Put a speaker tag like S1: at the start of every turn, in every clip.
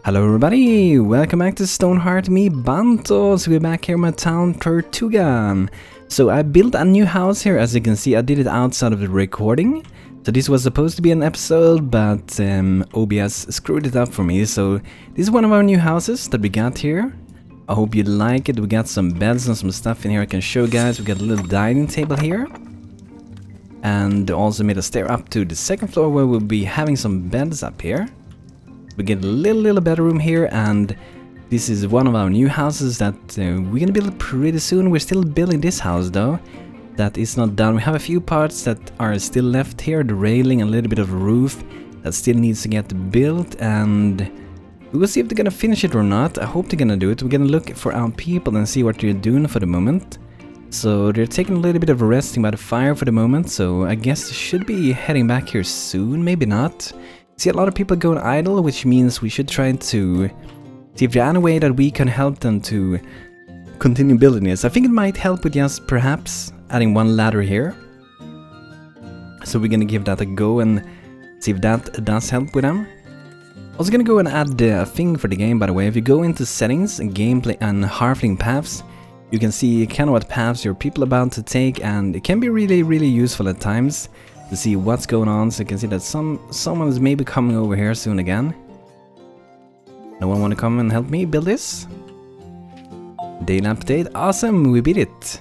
S1: Hello everybody, welcome back to Stonehearth me Bantos. We're back here in my town Tortuga. So I built a new house here. As you can see, I did it outside of the recording. So this was supposed to be an episode, but OBS screwed it up for me. So this is one of our new houses that we got here. I hope you like it. We got some beds and some stuff in here I can show you guys. We got a little dining table here. And also made a stair up to the second floor where we'll be having some beds up here. We get a little bedroom here, and this is one of our new houses that we're gonna build pretty soon. We're still building this house though. That is not done. We have a few parts that are still left here. The railing and a little bit of roof that still needs to get built, and we will see if they're gonna finish it or not. I hope they're gonna do it. We're gonna look for our people and see what they're doing for the moment. So they're taking a little bit of a resting by the fire for the moment, so I guess they should be heading back here soon, maybe not. See a lot of people going idle, which means we should try to see if there's any way that we can help them to continue building this. I think it might help with just perhaps adding one ladder here. So we're gonna give that a go and see if that does help with them. Also gonna go and add a thing for the game, by the way. If you go into settings and gameplay and Hearthling paths, you can see kind of what paths your people are about to take, and it can be really useful at times to see what's going on. So you can see that someone is maybe coming over here soon again. No one want to come and help me build this? Daily update, awesome, we beat it.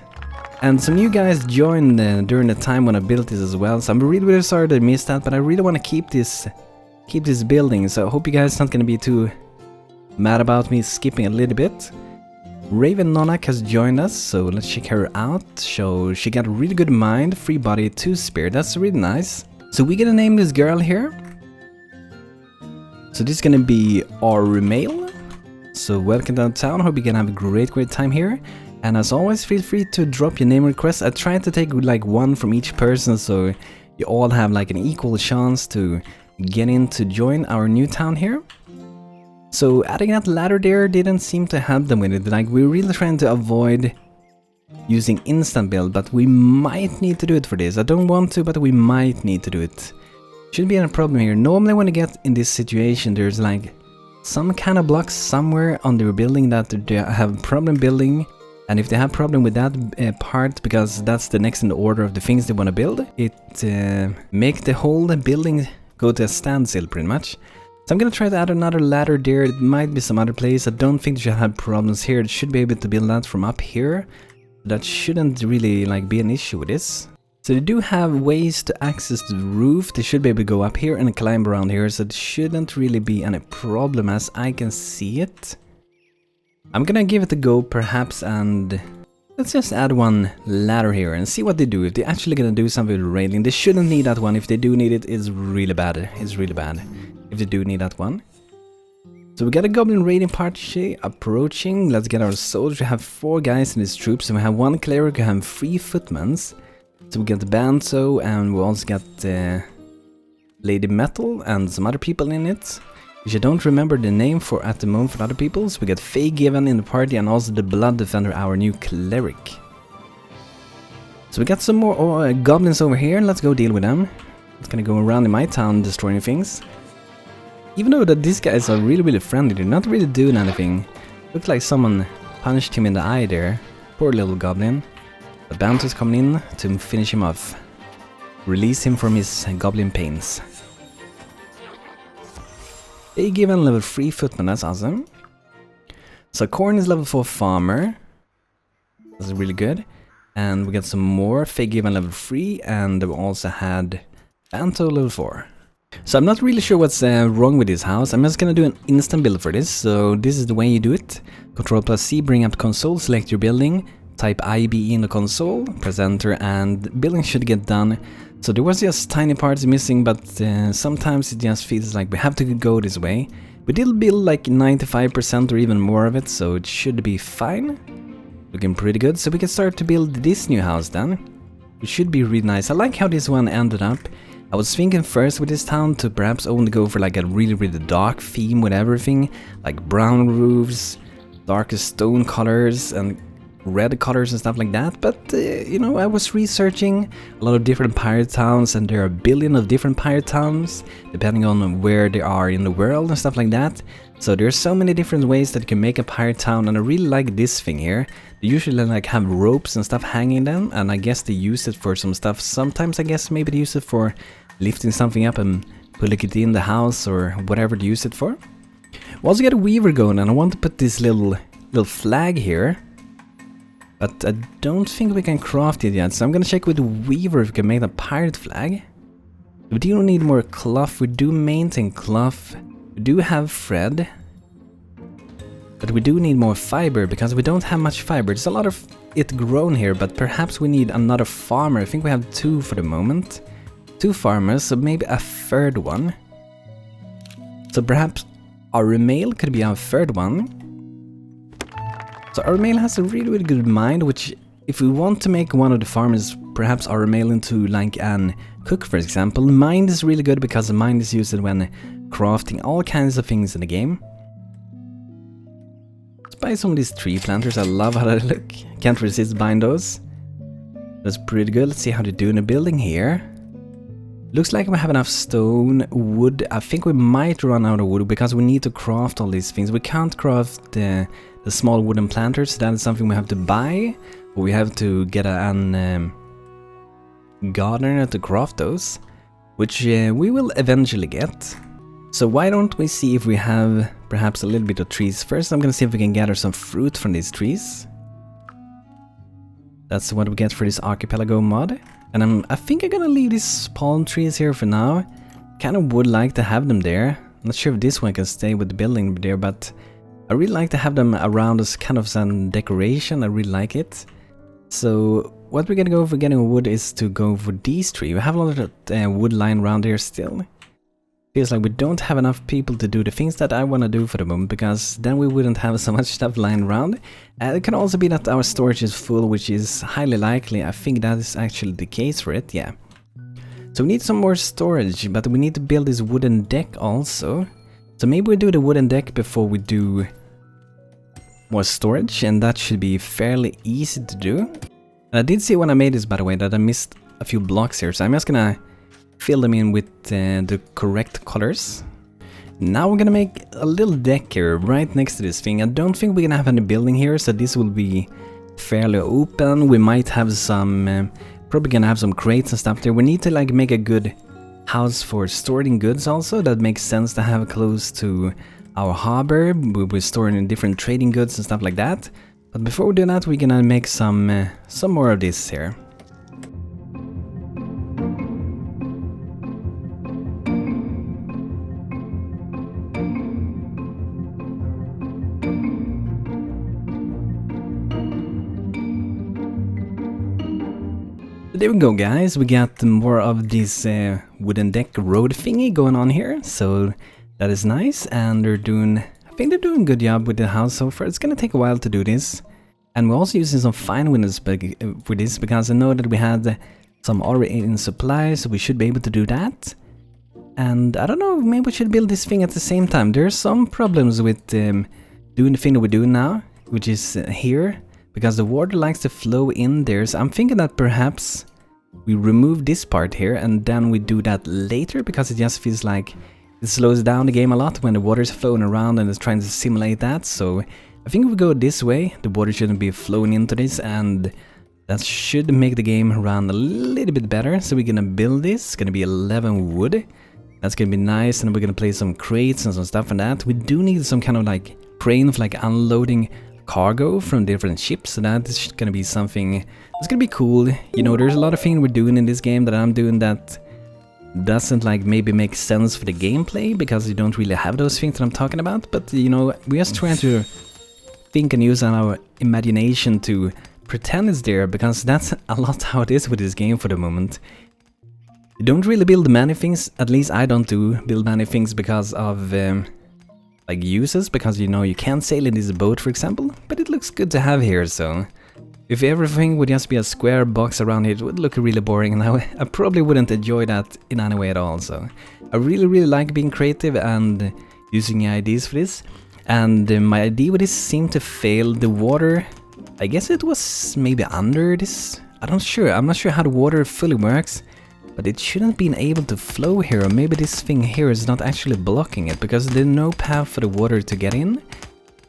S1: And some new guys joined during the time when I built this as well, so I'm really sorry that I missed that, but I really want to keep this building, so I hope you guys not gonna be too mad about me skipping a little bit. Raven Nonak has joined us, so let's check her out. So she got a really good mind, free body, 2 spirit, that's really nice. So we're gonna name this girl here. So this is gonna be our male. So welcome downtown, hope you can have a great time here. And as always, feel free to drop your name requests. I tried to take like one from each person, so you all have like an equal chance to get in to join our new town here. So adding that ladder there didn't seem to help them with it. Like, we're really trying to avoid using instant build, but we might need to do it for this. I don't want to, but we might need to do it. Shouldn't be any problem here. Normally when you get in this situation, there's like some kind of blocks somewhere on their building that they have problem building. And if they have problem with that part, because that's the next in the order of the things they want to build, it make the whole building go to a standstill pretty much. So I'm gonna try to add another ladder there. It might be some other place. I don't think they should have problems here. It should be able to build that from up here. That shouldn't really like be an issue with this. So they do have ways to access the roof. They should be able to go up here and climb around here. So it shouldn't really be any problem as I can see it. I'm gonna give it a go perhaps, and let's just add one ladder here and see what they do. If they're actually gonna do something with the railing, they shouldn't need that one. If they do need it, it's really bad. It's really bad. If they do need that one. So we got a Goblin raiding party approaching. Let's get our soldiers. We have 4 guys in this troop. So we have 1 cleric, we have 3 footmans. So we got the Banto, and we also got Lady Metal and some other people in it, which I don't remember the name for at the moment for other people. So we got Faye Given in the party, and also the Blood Defender, our new cleric. So we got some more goblins over here. Let's go deal with them. It's gonna go around in my town destroying things. Even though that these guys are really friendly, they're not really doing anything. Looks like someone punched him in the eye there. Poor little goblin. The Banto's coming in to finish him off. Release him from his goblin pains. They given level 3 footman, that's awesome. So Corn is level 4 farmer. That's really good. And we got some more. Faye given level 3, and we also had Banto level 4. So I'm not really sure what's wrong with this house. I'm just gonna do an instant build for this. So this is the way you do it. Ctrl+C, bring up the console, select your building, type IB in the console, press enter, and building should get done. So there was just tiny parts missing, but sometimes it just feels like we have to go this way. We did build like 95% or even more of it, so it should be fine. Looking pretty good. So we can start to build this new house then. It should be really nice. I like how this one ended up. I was thinking first with this town to perhaps only go for like a really dark theme with everything, like brown roofs, darkest stone colors, and red colors and stuff like that, but you know, I was researching a lot of different pirate towns, and there are a billion of different pirate towns depending on where they are in the world and stuff like that. So there's so many different ways that you can make a pirate town, and I really like this thing here. They usually like have ropes and stuff hanging them, and I guess they use it for some stuff. Sometimes I guess maybe they use it for lifting something up and putting it in the house or whatever they use it for. We also got a weaver going, and I want to put this little flag here. But I don't think we can craft it yet, so I'm gonna check with the weaver if we can make a pirate flag. We do need more cloth, we do maintain cloth, we do have thread. But we do need more fiber, because we don't have much fiber. There's a lot of it grown here, but perhaps we need another farmer. I think we have 2 for the moment. 2 farmers, so maybe a 3rd one. So perhaps our male could be our 3rd one. So our male has a really good mind, which if we want to make one of the farmers, perhaps our male into like an cook, for example. Mind is really good because the mind is used when crafting all kinds of things in the game. Let's buy some of these tree planters. I love how they look. Can't resist buying those. That's pretty good. Let's see how they do in the building here. Looks like we have enough stone, wood. I think we might run out of wood because we need to craft all these things. We can't craft the small wooden planters. That is something we have to buy. Or we have to get an gardener to craft those, which we will eventually get. So why don't we see if we have perhaps a little bit of trees. First I'm gonna see if we can gather some fruit from these trees. That's what we get for this Archipelago mod. And I think I'm gonna leave these palm trees here for now. Kinda would like to have them there. I'm not sure if this one can stay with the building there, but I really like to have them around as kind of some decoration. I really like it. So what we're gonna go for getting wood is to go for these trees. We have a lot of wood lying around here still. Feels like we don't have enough people to do the things that I want to do for the moment, because then we wouldn't have so much stuff lying around. It can also be that our storage is full, which is highly likely. I think that is actually the case for it, yeah. So we need some more storage, but we need to build this wooden deck also. So maybe we do the wooden deck before we do more storage, and that should be fairly easy to do. And I did see when I made this, by the way, that I missed a few blocks here, so I'm just gonna fill them in with the correct colors. Now we're gonna make a little deck here right next to this thing. I don't think we're gonna have any building here, so this will be fairly open. We might have some, probably gonna have some crates and stuff there. We need to like make a good house for storing goods also. That makes sense to have close to our harbor. We're storing different trading goods and stuff like that. But before we do that, we're gonna make some more of this here. There we go, guys. We got more of this wooden deck road thingy going on here, so that is nice. And they're doing, I think they're doing a good job with the house so far. It's gonna take a while to do this, and we're also using some fine windows for this, because I know that we had some already in supply, so we should be able to do that. And I don't know, maybe we should build this thing at the same time. There's some problems with doing the thing that we're doing now, which is here, because the water likes to flow in there. So I'm thinking that perhaps we remove this part here and then we do that later, because it just feels like it slows down the game a lot when the water is flowing around and it's trying to simulate that. So I think if we go this way, the water shouldn't be flowing into this, and that should make the game run a little bit better. So we're gonna build this. It's gonna be 11 wood. That's gonna be nice, and we're gonna place some crates and some stuff on that. We do need some kind of like crane for like unloading cargo from different ships, so that is gonna be something that's gonna be cool. You know, there's a lot of things we're doing in this game that I'm doing that doesn't like maybe make sense for the gameplay, because you don't really have those things that I'm talking about, but you know, we're just trying to think and use our imagination to pretend it's there, because that's a lot how it is with this game for the moment. You don't really build many things, at least I don't build many things because of like uses, because you know you can't sail in this boat, for example, but it looks good to have here. So if everything would just be a square box around it would look really boring, and I probably wouldn't enjoy that in any way at all. So I really like being creative and using ideas for this, and my idea with this seemed to fail. The water I guess it was maybe under this. I'm not sure how the water fully works, but it shouldn't be able to flow here, or maybe this thing here is not actually blocking it because there's no path for the water to get in.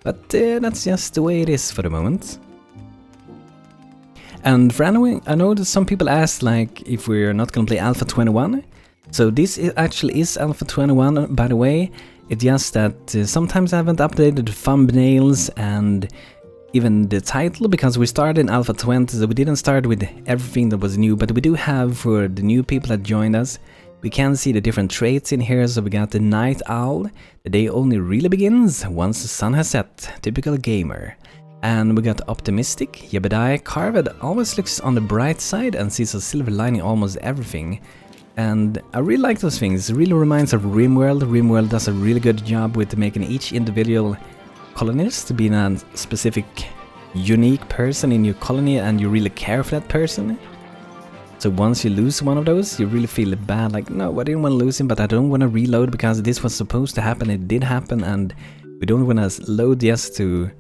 S1: But that's just the way it is for the moment. And for anyone, I know that some people asked like if we're not gonna play Alpha 21. So this actually is Alpha 21, by the way. It's just that sometimes I haven't updated the thumbnails and even the title, because we started in Alpha 20, so we didn't start with everything that was new, but we do have, for the new people that joined us, we can see the different traits in here. So we got the Night Owl, the day only really begins once the sun has set, typical gamer. And we got Optimistic, Jebediah Carved always looks on the bright side and sees a silver lining almost everything. And I really like those things, it really reminds of RimWorld. RimWorld does a really good job with making each individual colonist to be a specific, unique person in your colony, and you really care for that person. So once you lose one of those, you really feel bad, like, no, I didn't want to lose him, but I don't want to reload because this was supposed to happen, it did happen, and we don't want to load just to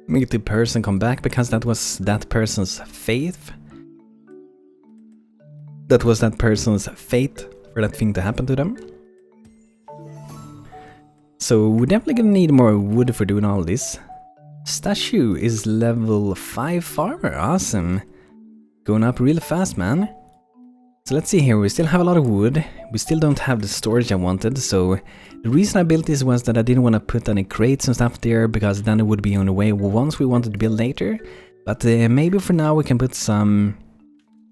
S1: make the person come back, because that was that person's faith. That was that person's fate for that thing to happen to them. So we're definitely gonna need more wood for doing all this. Statue is level 5 farmer, awesome. Going up really fast, man. So let's see here, we still have a lot of wood. We still don't have the storage I wanted, so the reason I built this was that I didn't want to put any crates and stuff there, because then it would be on the way once we wanted to build later. But maybe for now we can put some...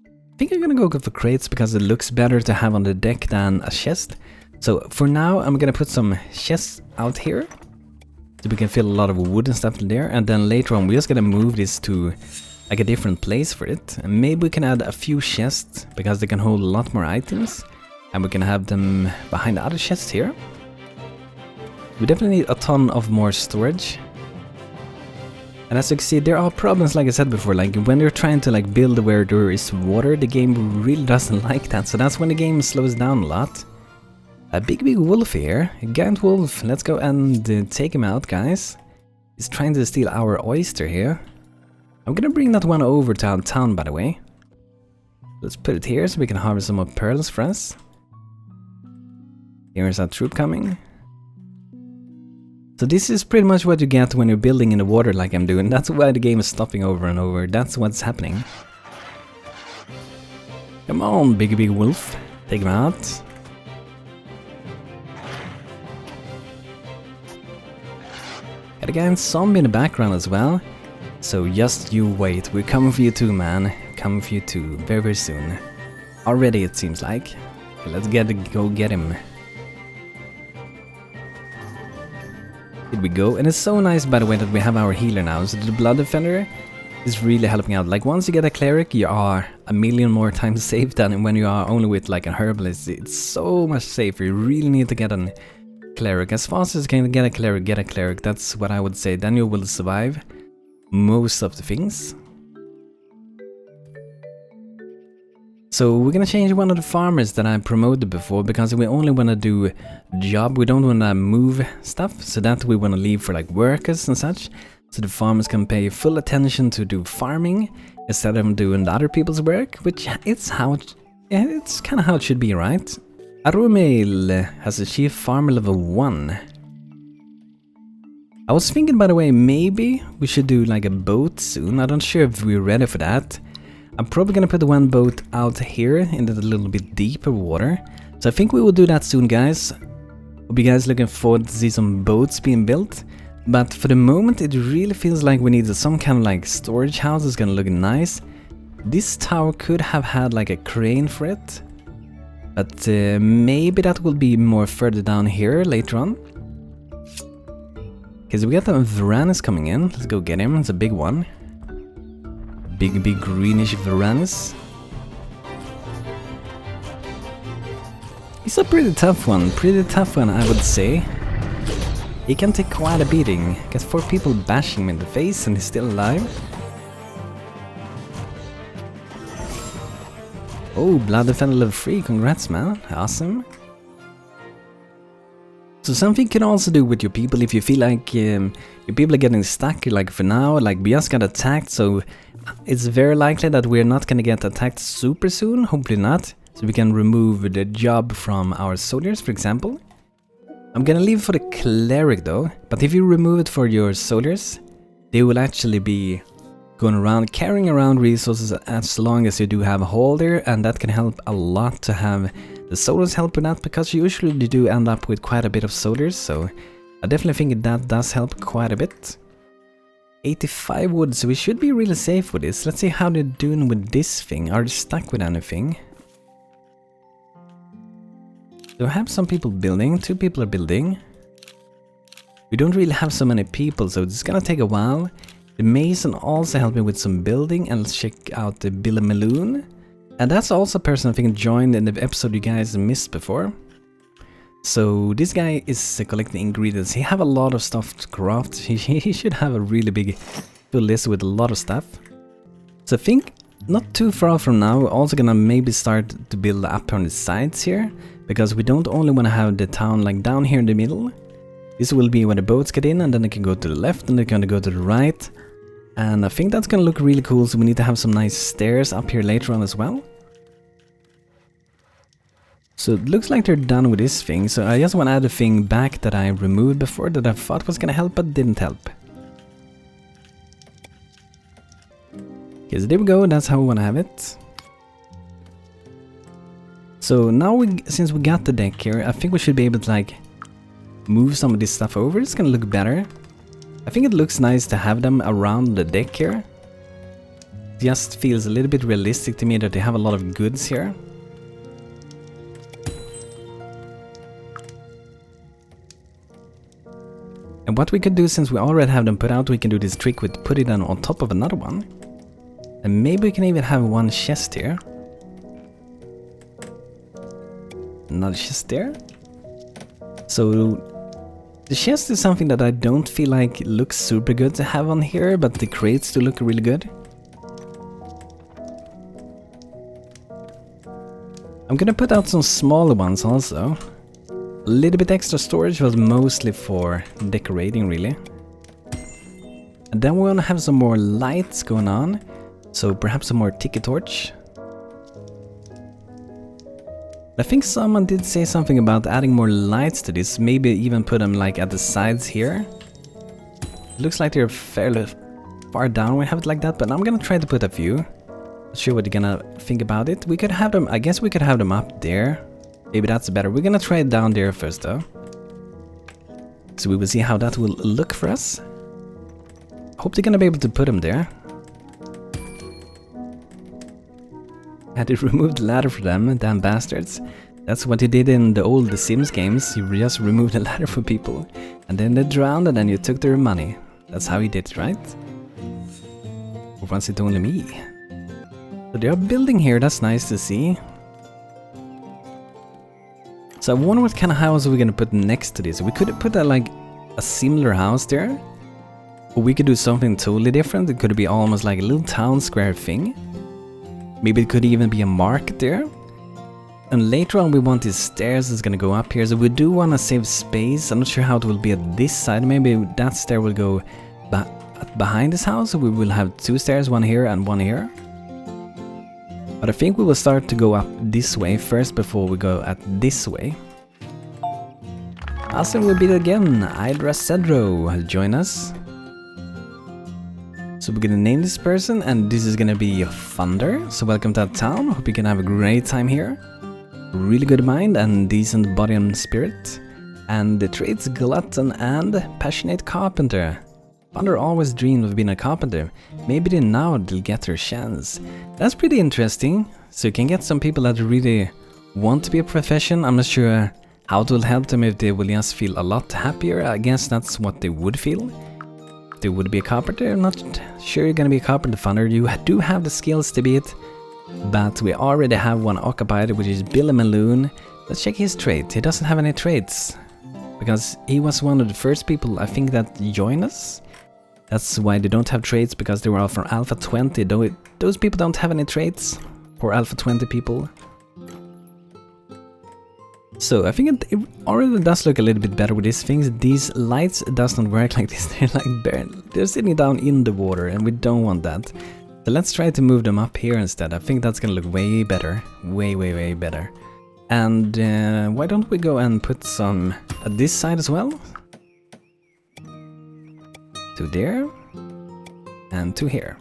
S1: I think I'm gonna go for crates because it looks better to have on the deck than a chest. So for now I'm gonna put some chests out here, so we can fill a lot of wood and stuff in there, and then later on we're just gonna move this to like a different place for it. And maybe we can add a few chests, because they can hold a lot more items, and we can have them behind the other chests here. We definitely need a ton of more storage. And as you can see, there are problems, like I said before, like when you're trying to like build where there is water, the game really doesn't like that, so that's when the game slows down a lot. A big wolf here, a giant wolf, let's go and take him out, guys. He's trying to steal our oyster here. I'm gonna bring that one over to town, by the way. Let's put it here so we can harvest some more pearls for us. Here's our troop coming. So this is pretty much what you get when you're building in the water like I'm doing. That's why the game is stopping over and over. That's what's happening. Come on, big wolf. Take him out. Got a giant zombie in the background as well. So just you wait. We're coming for you too, man. Coming for you too. Very, very soon. Already, it seems like. Okay, let's go get him. Here we go, and it's so nice, by the way, that we have our healer now, so the blood defender is really helping out. Like once you get a cleric, you are a million more times safe than when you are only with like a herbalist. It's so much safer. You really need to get a cleric. As fast as you can get a cleric, that's what I would say. Then you will survive most of the things. So we're gonna change one of the farmers that I promoted before, because we only wanna do job, we don't wanna move stuff, so that we wanna leave for like workers and such, so the farmers can pay full attention to do farming instead of doing the other people's work, which it's kinda how it should be, right? Arumel has achieved farmer level 1. I was thinking, by the way, maybe we should do like a boat soon. I'm not sure if we're ready for that. I'm probably gonna put one boat out here in the little bit deeper water. So I think we will do that soon, guys. Hope you guys looking forward to see some boats being built. But for the moment, it really feels like we need some kind of like storage house. It's gonna look nice. This tower could have had like a crane for it. But maybe that will be more further down here later on. Okay, so we got the Varanus coming in. Let's go get him. It's a big one. Big greenish Varanus. He's a pretty tough one, I would say. He can take quite a beating. Got 4 people bashing him in the face and he's still alive. Oh, Blood Defender level 3, congrats man, awesome. So something you can also do with your people if you feel like your people are getting stuck, like for now, like we just got attacked, so it's very likely that we're not gonna get attacked super soon, hopefully not. So we can remove the job from our soldiers, for example. I'm gonna leave for the cleric though, but if you remove it for your soldiers, they will actually be going around carrying around resources as long as you do have a hole there, and that can help a lot to have the soldiers help with that, because usually you do end up with quite a bit of soldiers, so I definitely think that does help quite a bit. 85 wood, so we should be really safe with this. Let's see how they're doing with this thing. Are they stuck with anything? So I have some people building, 2 people are building. We don't really have so many people, so it's gonna take a while. The mason also helped me with some building, and let's check out the Biome. And that's also a person I think joined in the episode you guys missed before. So this guy is collecting ingredients. He have a lot of stuff to craft. He should have a really big full list with a lot of stuff. So I think not too far from now, we're also gonna maybe start to build up on the sides here, because we don't only want to have the town like down here in the middle. This will be where the boats get in, and then they can go to the left and they're gonna go to the right. And I think that's gonna look really cool, so we need to have some nice stairs up here later on as well. So it looks like they're done with this thing, so I just want to add a thing back that I removed before that I thought was gonna help but didn't help. Okay, so there we go, that's how we want to have it. So now since we got the deck here, I think we should be able to like move some of this stuff over. It's gonna look better. I think it looks nice to have them around the deck here. It just feels a little bit realistic to me that they have a lot of goods here. And what we could do, since we already have them put out, we can do this trick with putting them on top of another one. And maybe we can even have one chest here. Another chest there. So the chest is something that I don't feel like looks super good to have on here, but the crates do look really good. I'm gonna put out some smaller ones also. A little bit extra storage, was mostly for decorating really. And then we want to have some more lights going on, so perhaps some more tiki torch. I think someone did say something about adding more lights to this, maybe even put them like at the sides here. It looks like they're fairly far down when we have it like that, but I'm gonna try to put a few. Not sure what you're gonna think about it. We could have them, I guess we could have them up there. Maybe that's better. We're gonna try it down there first though. So we will see how that will look for us. Hope they're gonna be able to put them there. Had to remove the ladder for them, damn bastards. That's what you did in the old The Sims games. You just removed the ladder for people. And then they drowned and then you took their money. That's how you did it, right? Or was it only me? So they are building here, that's nice to see. So I wonder what kind of house we're gonna put next to this. We could put like a similar house there. Or we could do something totally different. It could be almost like a little town square thing. Maybe it could even be a market there. And later on we want these stairs that's gonna go up here. So we do want to save space. I'm not sure how it will be at this side. Maybe that stair will go behind this house. So we will have 2 stairs, one here and one here. But I think we will start to go up this way first before we go at this way. Awesome, we'll beat again. Idra Cedro, join us. So we're gonna name this person, and this is gonna be Thunder. So welcome to our town. Hope you can have a great time here. Really good mind and decent body and spirit. And the traits glutton and passionate carpenter. Thunder always dreamed of being a carpenter. Maybe now they'll get their chance. That's pretty interesting. So you can get some people that really want to be a profession. I'm not sure how it will help them if they will just feel a lot happier. I guess that's what they would feel. If they would be a carpenter. I'm not sure you're gonna be a carpenter, Thunder. You do have the skills to be it. But we already have one occupied, which is Biome. Let's check his trait. He doesn't have any traits. Because he was one of the first people, I think, that joined us. That's why they don't have traits, because they were all from Alpha 20. Those people don't have any traits. Poor Alpha 20 people. So I think it already does look a little bit better with these things. These lights does not work like this. They're like they're sitting down in the water, and we don't want that. So let's try to move them up here instead. I think that's gonna look way better, way better. And why don't we go and put some at this side as well? To there and to here.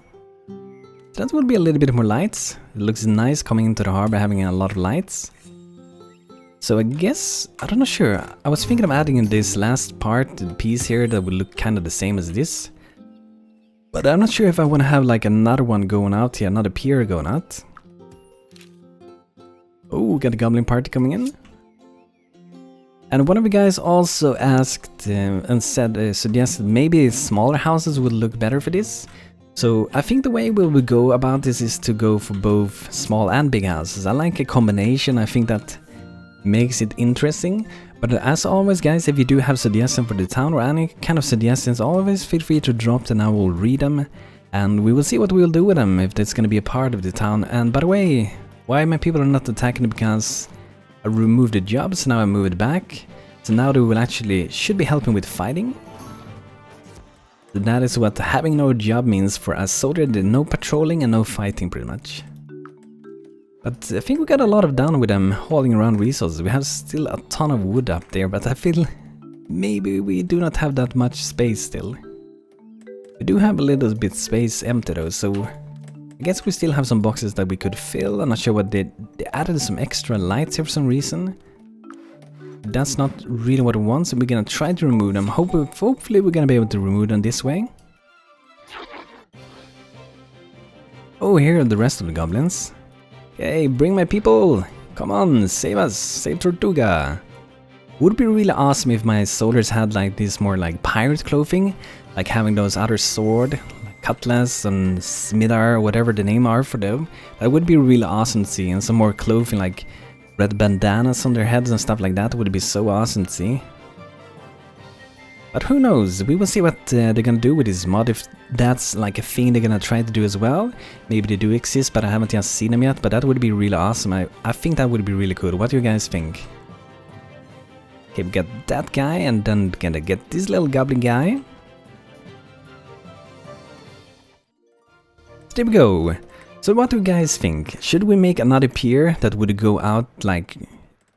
S1: So that would be a little bit more lights. It looks nice coming into the harbor, having a lot of lights. So I guess, I'm not sure, I was thinking of adding in this last part, the piece here that would look kind of the same as this. But I'm not sure if I want to have like another one going out here, another pier going out. Oh, got a Goblin party coming in. And one of you guys also asked and said, suggested maybe smaller houses would look better for this. So I think the way we will go about this is to go for both small and big houses. I like a combination, I think that makes it interesting. But as always guys, if you do have suggestions for the town or any kind of suggestions, always feel free to drop them, I will read them. And we will see what we will do with them, if that's going to be a part of the town. And by the way, why my people are not attacking? Because I removed the jobs, now I move it back. So now they will actually, should be helping with fighting. So that is what having no job means for us soldier, no patrolling and no fighting pretty much. But I think we got a lot of done with them hauling around resources. We have still a ton of wood up there, but I feel maybe we do not have that much space still. We do have a little bit space empty though, so I guess we still have some boxes that we could fill. I'm not sure what they added some extra lights here for some reason. That's not really what I want, so we're gonna try to remove them. Hopefully we're gonna be able to remove them this way. Oh, here are the rest of the goblins. Hey, bring my people! Come on, save us! Save Tortuga! Would be really awesome if my soldiers had like this more like pirate clothing, like having those other sword, like cutlass and smithar, whatever the name are for them. That would be really awesome to see, and some more clothing like red bandanas on their heads and stuff like that would be so awesome to see. But who knows, we will see what they're gonna do with this mod, if that's like a thing they're gonna try to do as well. Maybe they do exist, but I haven't yet seen them yet, but that would be really awesome. I think that would be really cool. What do you guys think? Okay, we got that guy, and then we're gonna get this little goblin guy. There we go. So what do you guys think? Should we make another pier that would go out like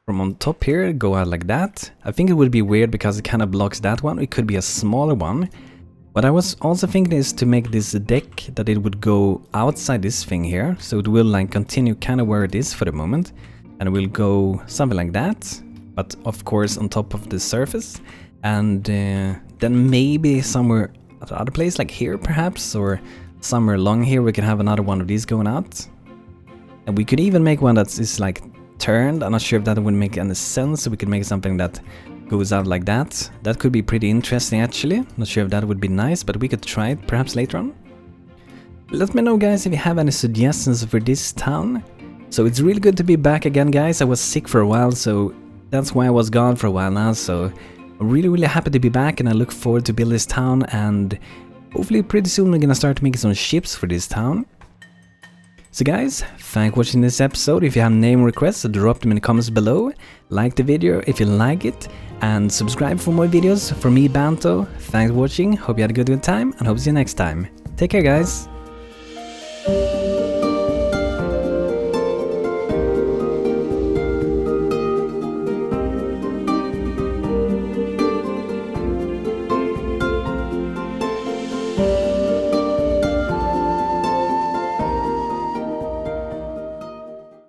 S1: from on top here, go out like that? I think it would be weird because it kind of blocks that one. It could be a smaller one. What I was also thinking is to make this deck that it would go outside this thing here. So it will like continue kind of where it is for the moment. And it will go something like that. But of course on top of the surface. And then maybe somewhere at another place like here perhaps, or somewhere along here we can have another one of these going out. And we could even make one that is like turned. I'm not sure if that would make any sense, so we could make something that goes out like that. That could be pretty interesting actually. Not sure if that would be nice, but we could try it perhaps later on. Let me know guys if you have any suggestions for this town. So it's really good to be back again guys. I was sick for a while, so that's why I was gone for a while now. So I'm really happy to be back, and I look forward to build this town, and hopefully pretty soon we're gonna start making some ships for this town. So guys, thanks for watching this episode. If you have name requests, drop them in the comments below. Like the video if you like it, and subscribe for more videos. For me, Banto, thanks for watching, hope you had a good time, and hope to see you next time. Take care guys!